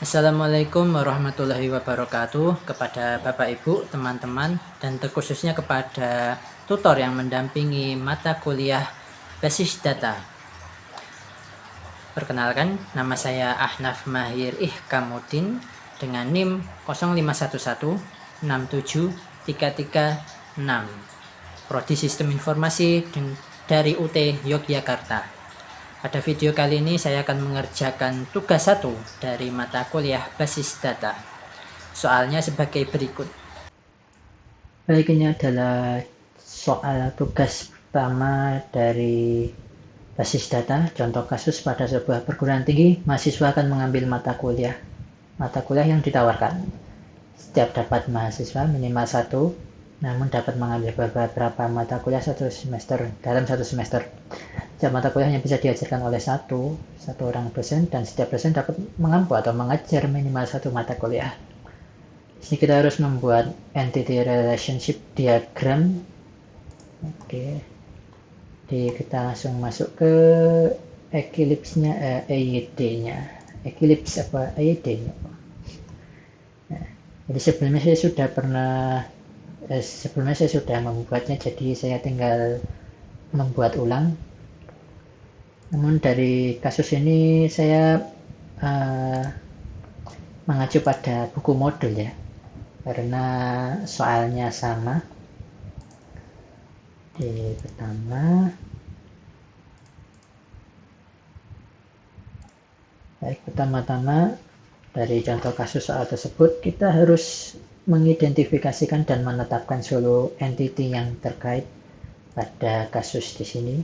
Assalamualaikum warahmatullahi wabarakatuh kepada Bapak Ibu, teman-teman, dan terkhususnya kepada tutor yang mendampingi mata kuliah basis data. Perkenalkan, nama saya Ahnaf Mahir Ihkamudin dengan NIM 0511673336, Prodi Sistem Informasi dari UT Yogyakarta. Pada video kali ini saya akan mengerjakan tugas 1 dari mata kuliah basis data. Soalnya sebagai berikut. Baik, ini adalah soal tugas pertama dari basis data. Contoh kasus: pada sebuah perguruan tinggi, mahasiswa akan mengambil mata kuliah yang ditawarkan. Setiap dapat mahasiswa minimal 1, namun dapat mengambil beberapa mata kuliah dalam satu semester. Setiap mata kuliah hanya bisa diajarkan oleh satu orang dosen, dan setiap dosen dapat mengampu atau mengajar minimal 1 mata kuliah. Di sini kita harus membuat entity relationship diagram. Oke. Kita langsung masuk ke Eclipse-nya, EYD-nya. Eclipse apa EYD-nya? Nah, jadi sebelumnya saya sudah membuatnya, jadi saya tinggal membuat ulang. Namun dari kasus ini saya mengacu pada buku modul ya, karena soalnya sama. Di pertama-tama dari contoh kasus soal tersebut, kita harus mengidentifikasikan dan menetapkan seluruh entity yang terkait pada kasus di sini.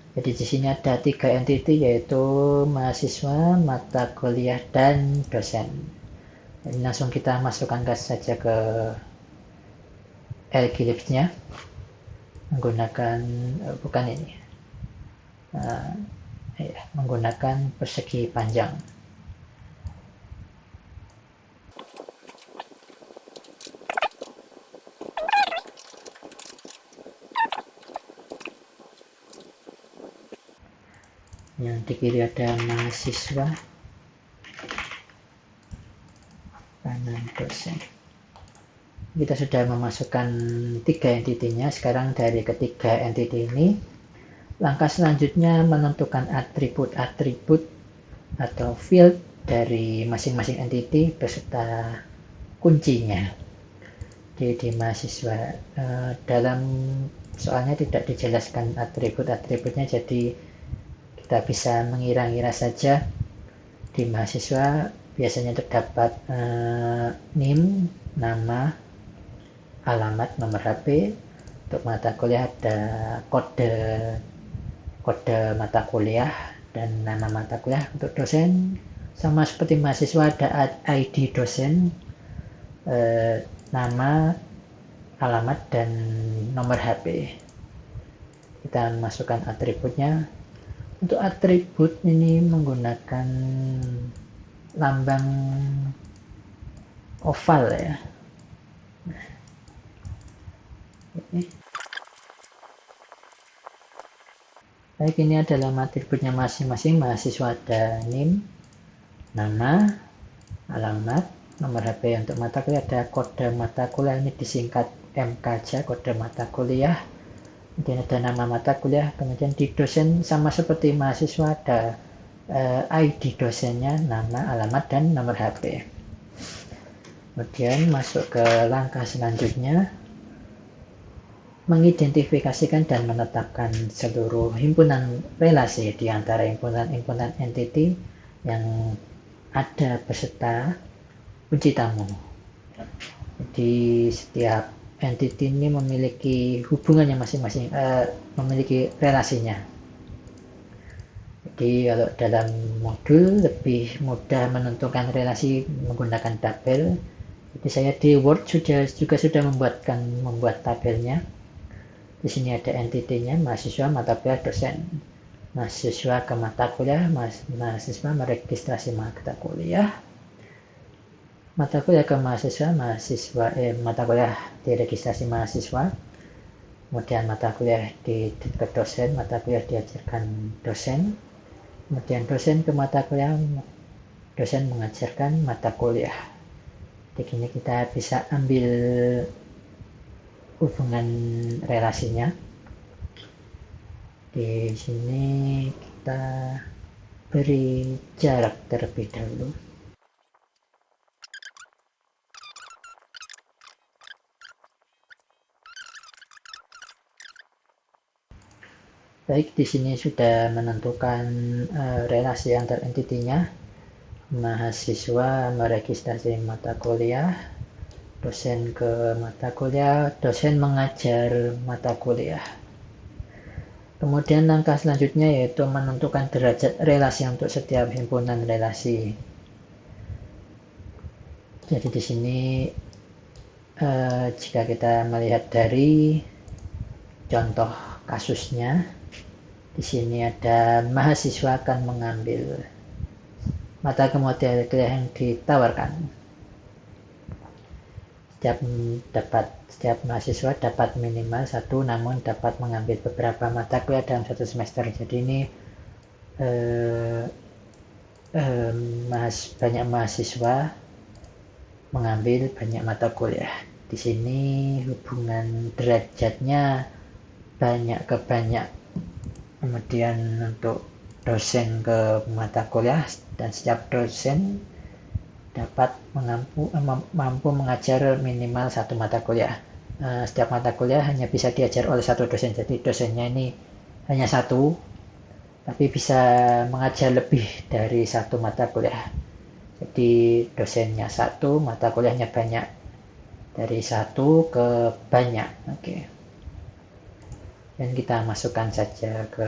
Jadi di sini ada 3 entity, yaitu mahasiswa, mata kuliah, dan dosen. Jadi langsung kita masukkan saja ke Eclipse-nya menggunakan menggunakan persegi panjang. Yang di kiri ada mahasiswa, kanan dosen. Kita sudah memasukkan 3 entity-nya. Sekarang dari ketiga entity ini, langkah selanjutnya menentukan atribut-atribut atau field dari masing-masing entity beserta kuncinya. Di mahasiswa, dalam soalnya tidak dijelaskan atribut-atributnya, jadi kita bisa mengira-ngira saja. Di mahasiswa biasanya terdapat NIM, nama, alamat, nomor HP. Untuk mata kuliah ada kode mata kuliah dan nama mata kuliah. Untuk dosen sama seperti mahasiswa, ada ID dosen, nama, alamat, dan nomor HP. Kita masukkan atributnya. Untuk atribut ini menggunakan lambang oval ya. Baik, ini adalah atributnya masing-masing. Mahasiswa ada NIM, nama, alamat, nomor HP. Untuk mata kuliah ada kode mata kuliah, ini disingkat MK aja, kode mata kuliah. Kemudian ada nama mata kuliah. Kemudian di dosen sama seperti mahasiswa, ada ID dosennya, nama, alamat, dan nomor HP. Kemudian masuk ke langkah selanjutnya, mengidentifikasikan dan menetapkan seluruh himpunan relasi di antara himpunan entity yang ada beserta kunci tamu. Jadi setiap entity ini memiliki hubungannya masing-masing, memiliki relasinya. Jadi kalau dalam modul lebih mudah menentukan relasi menggunakan tabel. Jadi saya di Word juga sudah membuat tabelnya. Di sini ada entity-nya, mahasiswa, mata kuliah, dosen. Mahasiswa ke mata kuliah, mahasiswa meregistrasi mata kuliah. Mata kuliah ke mahasiswa, mata kuliah diregistrasi mahasiswa. Kemudian mata kuliah ke dosen, mata kuliah diajarkan dosen. Kemudian dosen ke mata kuliah, dosen mengajarkan mata kuliah. Di sini kita bisa ambil hubungan relasinya. Di sini kita beri jarak terlebih dahulu. Baik, di sini sudah menentukan relasi antar entitinya. Mahasiswa meregistrasi mata kuliah, dosen ke mata kuliah, dosen mengajar mata kuliah. Kemudian langkah selanjutnya yaitu menentukan derajat relasi untuk setiap himpunan relasi. Jadi di sini jika kita melihat dari contoh kasusnya, di sini ada mahasiswa akan mengambil mata kuliah yang ditawarkan. Setiap mahasiswa dapat minimal 1, namun dapat mengambil beberapa mata kuliah dalam 1 semester. Jadi ini banyak mahasiswa mengambil banyak mata kuliah. Di sini hubungan derajatnya banyak ke banyak. Kemudian untuk dosen ke mata kuliah, dan setiap dosen dapat mampu mengajar minimal 1 mata kuliah. Setiap mata kuliah hanya bisa diajar oleh 1 dosen, jadi dosennya ini hanya 1, tapi bisa mengajar lebih dari 1 mata kuliah. Jadi dosennya 1, mata kuliahnya banyak, dari 1 ke banyak. Oke. Dan kita masukkan saja ke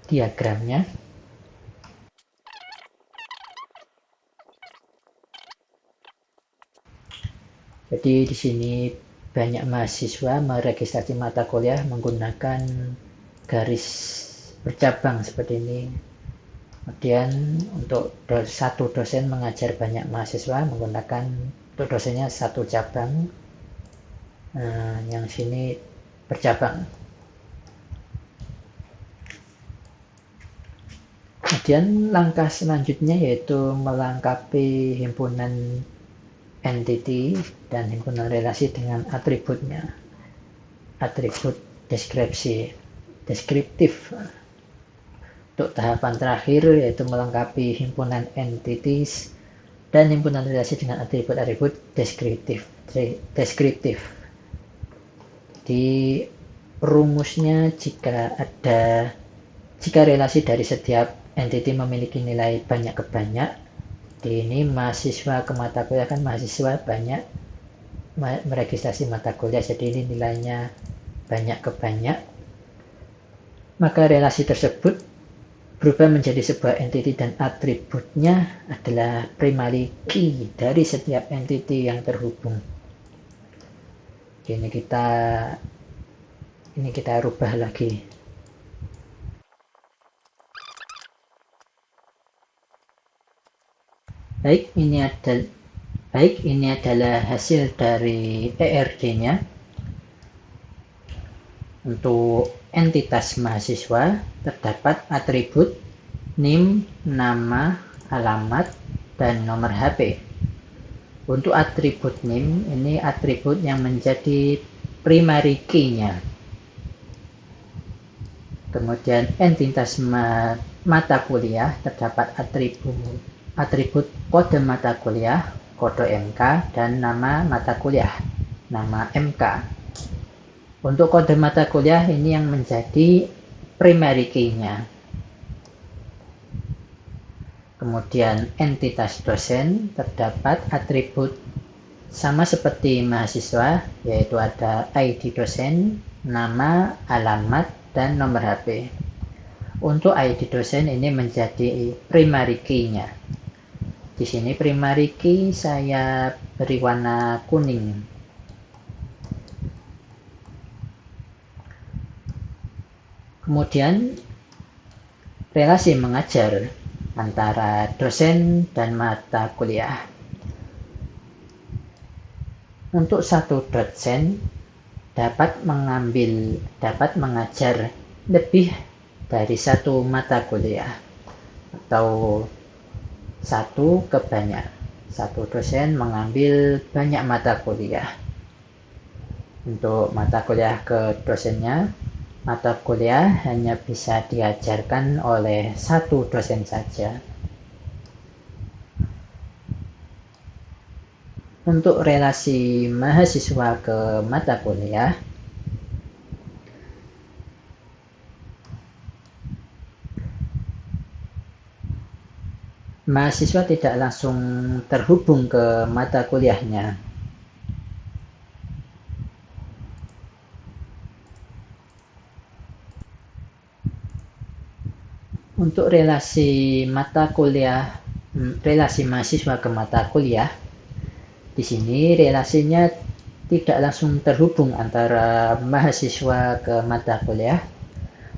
diagramnya. Jadi di sini banyak mahasiswa meregistrasi mata kuliah menggunakan garis bercabang seperti ini. Kemudian untuk 1 dosen mengajar banyak mahasiswa menggunakan, untuk dosennya 1 cabang. Yang sini bercabang. Kemudian langkah selanjutnya yaitu melengkapi himpunan entity dan himpunan relasi dengan atributnya. Atribut deskriptif. Untuk tahapan terakhir yaitu melengkapi himpunan entities dan himpunan relasi dengan atribut-atribut deskriptif. Di rumusnya jika relasi dari setiap entity memiliki nilai banyak ke banyak, di ini mahasiswa ke mata kuliah kan mahasiswa banyak meregistrasi mata kuliah, jadi ini nilainya banyak ke banyak, maka relasi tersebut berubah menjadi sebuah entity dan atributnya adalah primary key dari setiap entity yang terhubung. Ini kita rubah lagi. Baik, ini adalah hasil dari ERD-nya. Untuk entitas mahasiswa terdapat atribut NIM, nama, alamat, dan nomor HP. Untuk atribut NIM, ini atribut yang menjadi primary key-nya. Kemudian entitas mata kuliah terdapat atribut kode mata kuliah, kode MK, dan nama mata kuliah, nama MK. Untuk kode mata kuliah ini yang menjadi primary key-nya. Kemudian entitas dosen terdapat atribut sama seperti mahasiswa, yaitu ada ID dosen, nama, alamat, dan nomor HP. Untuk ID dosen ini menjadi primary key-nya. Di sini primary key saya beri warna kuning. Kemudian relasi mengajar antara dosen dan mata kuliah. Untuk 1 dosen dapat mengajar lebih dari 1 mata kuliah, atau satu ke banyak. Satu dosen mengambil banyak mata kuliah. Untuk mata kuliah ke dosennya, mata kuliah hanya bisa diajarkan oleh satu dosen saja. Untuk relasi mahasiswa ke mata kuliah, mahasiswa tidak langsung terhubung ke mata kuliahnya. Untuk relasi mata kuliah, relasi mahasiswa ke mata kuliah, di sini relasinya tidak langsung terhubung antara mahasiswa ke mata kuliah,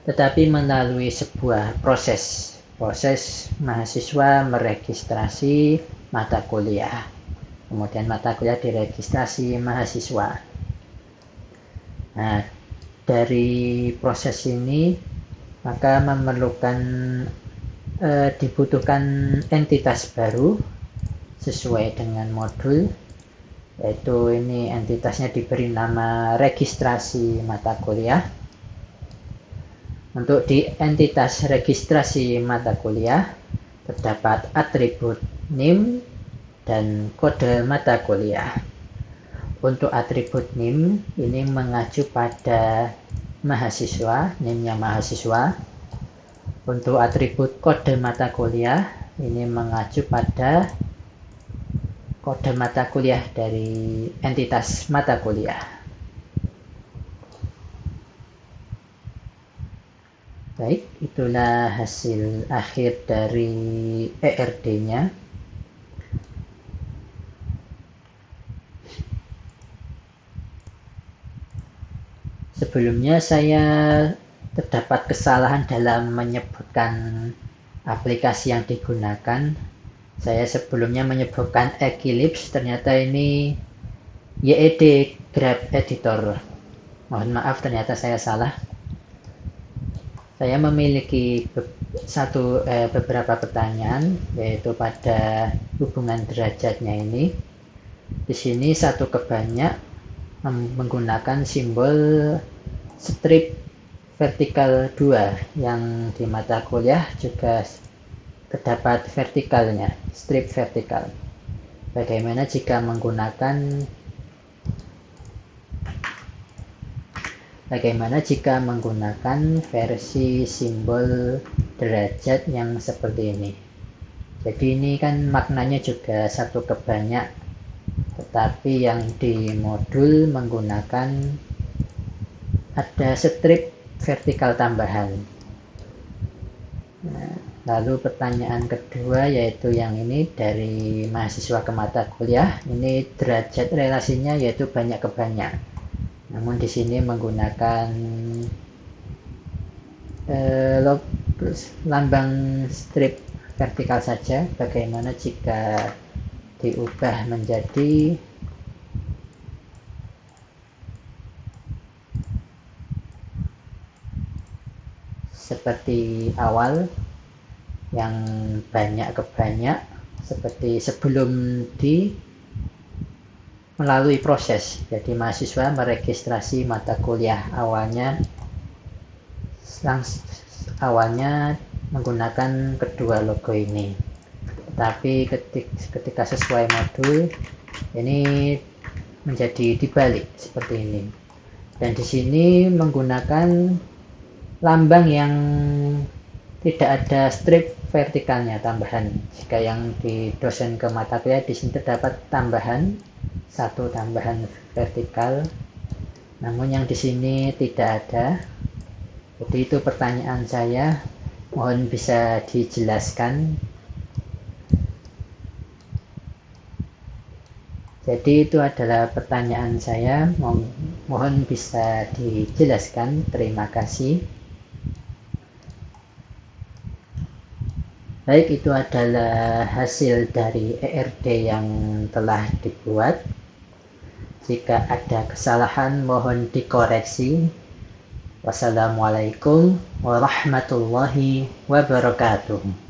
tetapi melalui sebuah proses mahasiswa meregistrasi mata kuliah, kemudian mata kuliah diregistrasi mahasiswa. Nah, dari proses ini maka dibutuhkan entitas baru sesuai dengan modul, yaitu ini entitasnya diberi nama registrasi mata kuliah. Untuk di entitas registrasi mata kuliah terdapat atribut NIM dan kode mata kuliah. Untuk atribut NIM ini mengacu pada mahasiswa, NIM-nya mahasiswa. Untuk atribut kode mata kuliah ini mengacu pada kode mata kuliah dari entitas mata kuliah. Baik, itulah hasil akhir dari ERD-nya. Sebelumnya saya terdapat kesalahan dalam menyebutkan aplikasi yang digunakan. Saya sebelumnya menyebutkan Eclipse, ternyata ini YED Graph Editor. Mohon maaf, ternyata saya salah. Saya memiliki beberapa pertanyaan, yaitu pada hubungan derajatnya ini. Di sini satu ke banyak menggunakan simbol strip vertikal 2, yang di mata kuliah juga terdapat vertikalnya, strip vertikal. Bagaimana jika menggunakan versi simbol derajat yang seperti ini? Jadi ini kan maknanya juga satu ke banyak, tetapi yang di modul menggunakan ada strip vertikal tambahan. Nah, lalu pertanyaan kedua, yaitu yang ini dari mahasiswa ke mata kuliah. Ini derajat relasinya yaitu banyak ke banyak. Namun di sini menggunakan lambang strip vertikal saja. Bagaimana jika diubah menjadi seperti awal, yang banyak ke banyak, seperti sebelum melalui proses. Jadi mahasiswa meregistrasi mata kuliah awalnya menggunakan kedua logo ini, tapi ketika sesuai modul ini menjadi dibalik seperti ini. Dan di sini menggunakan lambang yang tidak ada strip vertikalnya tambahan. Jika yang di dosen ke mata kuliah, di sini terdapat satu tambahan vertikal, namun yang di sini tidak ada. Jadi itu pertanyaan saya, mohon bisa dijelaskan. Jadi itu adalah pertanyaan saya, mohon bisa dijelaskan. Terima kasih. Baik, itu adalah hasil dari ERD yang telah dibuat. Jika ada kesalahan mohon dikoreksi. Wassalamualaikum warahmatullahi wabarakatuh.